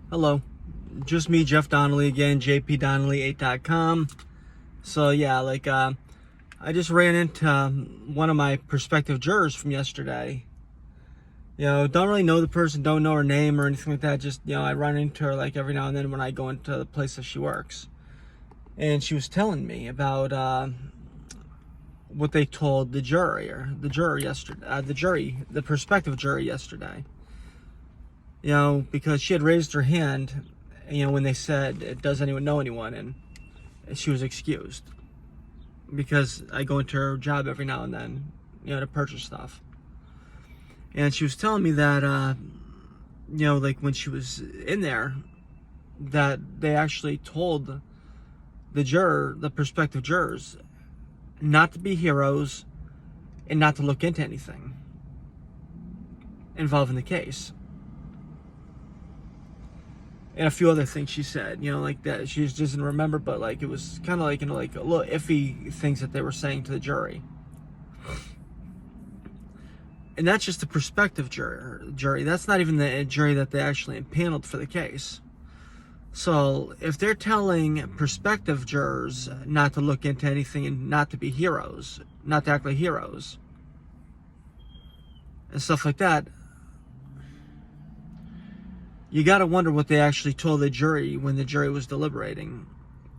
Hello, just me, Jeff Donnelly again, jpdonnelly8.com. So yeah, I just ran into one of my prospective jurors from yesterday. Don't really know the person, don't know her name or anything like that. Just, I run into her like every now and then when I go into the place that she works. And she was telling me about what they told the juror yesterday, the prospective jury yesterday. Because she had raised her hand, when they said, does anyone know anyone? And she was excused. Because I go into her job every now and then, to purchase stuff. And she was telling me that, when she was in there, that they actually told the prospective jurors, not to be heroes and not to look into anything involving the case. And a few other things she said, like that she just doesn't remember, but it was kind of like a little iffy things that they were saying to the jury. And that's just the prospective jury. That's not even the jury that they actually impaneled for the case. So if they're telling prospective jurors not to look into anything and not to be heroes, not to act like heroes, and stuff like that, you got to wonder what they actually told the jury when the jury was deliberating,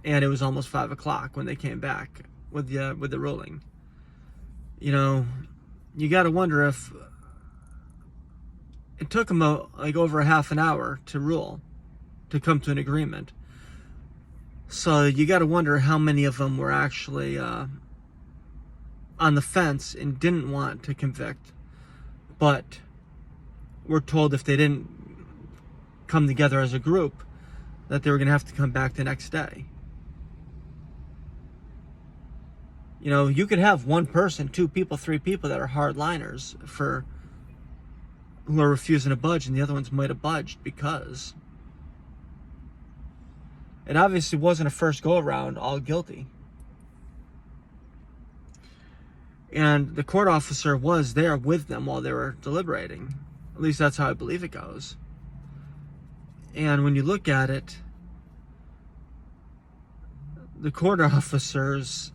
and it was almost 5 o'clock when they came back with the ruling. You got to wonder if it took them over a half an hour to rule, to come to an agreement. So you got to wonder how many of them were actually on the fence and didn't want to convict, but were told if they didn't come together as a group that they were going to have to come back the next day. You could have one person, 2 people, 3 people that are hardliners who are refusing to budge, and the other ones might have budged because it obviously wasn't a first go around all guilty. And the court officer was there with them while they were deliberating. At least that's how I believe it goes. And when you look at it, the court officers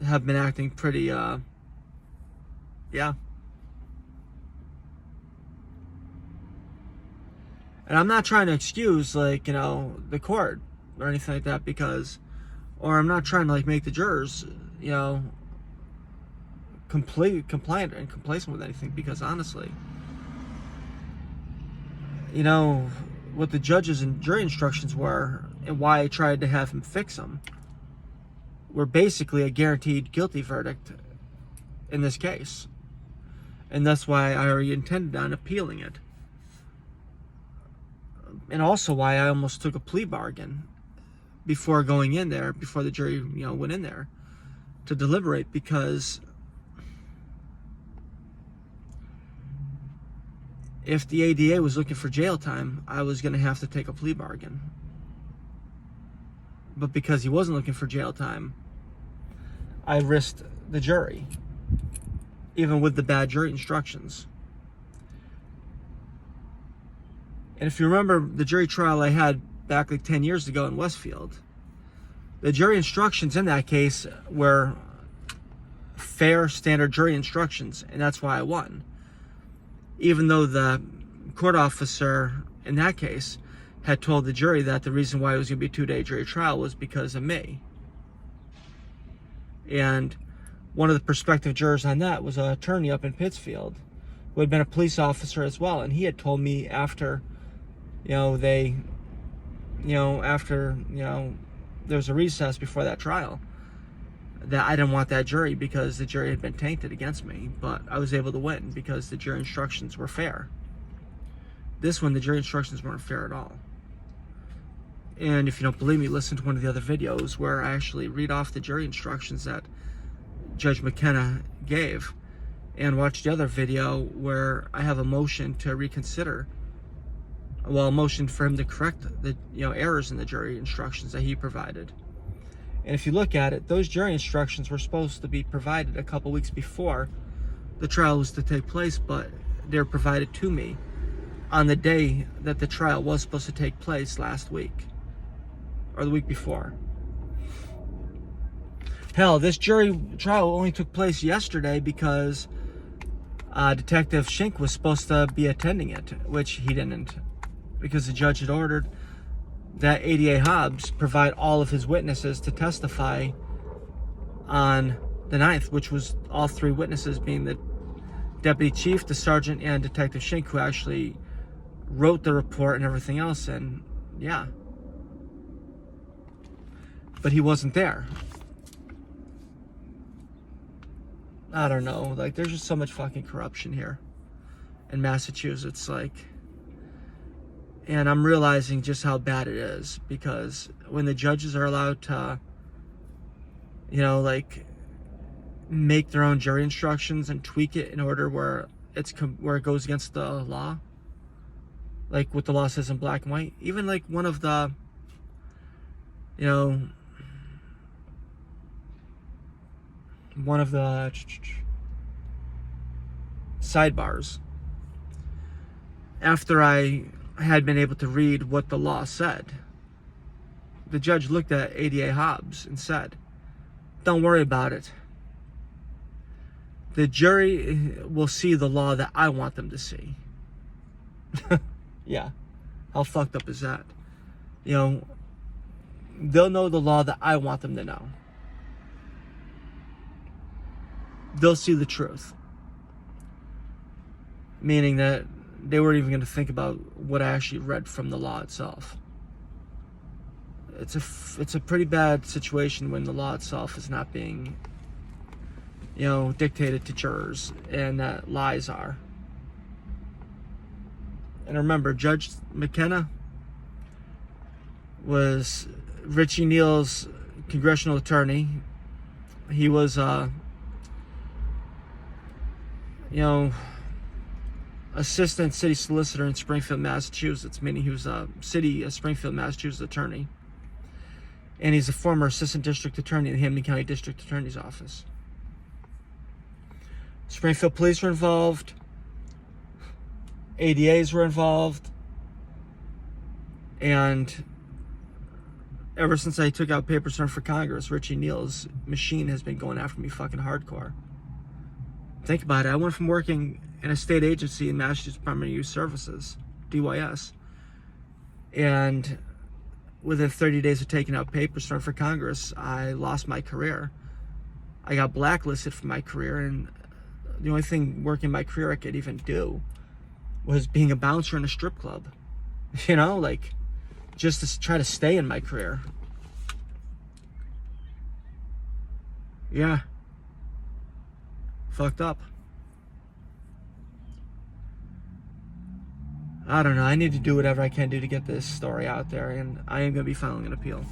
have been acting pretty, yeah. And I'm not trying to excuse, the court or anything like that or I'm not trying to, make the jurors, compliant and complacent with anything, because honestly, what the judges and jury instructions were and why I tried to have him fix them were basically a guaranteed guilty verdict in this case. And that's why I already intended on appealing it. And also why I almost took a plea bargain before going in there, before the jury, went in there to deliberate, because if the ADA was looking for jail time, I was going to have to take a plea bargain. But because he wasn't looking for jail time, I risked the jury, even with the bad jury instructions. And if you remember the jury trial I had back 10 years ago in Westfield, the jury instructions in that case were fair, standard jury instructions, and that's why I won. Even though the court officer in that case had told the jury that the reason why it was going to be a 2-day jury trial was because of me. And one of the prospective jurors on that was an attorney up in Pittsfield who had been a police officer as well, and he had told me after there was a recess before that trial that I didn't want that jury because the jury had been tainted against me, but I was able to win because the jury instructions were fair. This one, the jury instructions weren't fair at all. And if you don't believe me, listen to one of the other videos where I actually read off the jury instructions that Judge McKenna gave, and watch the other video where I have a motion to reconsider, a motion for him to correct the errors in the jury instructions that he provided. And if you look at it, those jury instructions were supposed to be provided a couple weeks before the trial was to take place, but they were provided to me on the day that the trial was supposed to take place last week, or the week before. Hell, this jury trial only took place yesterday because Detective Shink was supposed to be attending it, which he didn't, because the judge had ordered that ADA Hobbs provide all of his witnesses to testify on the 9th, which was all three witnesses being the deputy chief, the sergeant, and Detective Shink, who actually wrote the report and everything else. And yeah, but he wasn't there. I don't know, like, there's just so much fucking corruption here in Massachusetts, like, and I'm realizing just how bad it is, because when the judges are allowed to, you know, like, make their own jury instructions and tweak it in order where where it goes against the law, like what the law says in black and white. Even like one of the, you know, one of the sidebars, after I had been able to read what the law said, the judge looked at ADA Hobbs and said, "Don't worry about it. The jury will see the law that I want them to see." Yeah. How fucked up is that? You know, they'll know the law that I want them to know. They'll see the truth. Meaning that they weren't even going to think about what I actually read from the law itself. It's a pretty bad situation when the law itself is not being, you know, dictated to jurors, and that lies are. And remember, Judge McKenna was Richie Neal's congressional attorney. He was, you know, assistant city solicitor in Springfield, Massachusetts, meaning he was a Springfield, Massachusetts attorney. And he's a former assistant district attorney in the Hampden County District Attorney's Office. Springfield police were involved. ADAs were involved. And ever since I took out papers to run for Congress, Richie Neal's machine has been going after me fucking hardcore. Think about it. I went from working in a state agency in Massachusetts Department of Youth Services, DYS, and within 30 days of taking out papers to run for Congress, I lost my career. I got blacklisted from my career, and the only thing working my career I could even do was being a bouncer in a strip club. You know, like, just to try to stay in my career. Yeah. Fucked up. I don't know. I need to do whatever I can do to get this story out there, and I am going to be filing an appeal.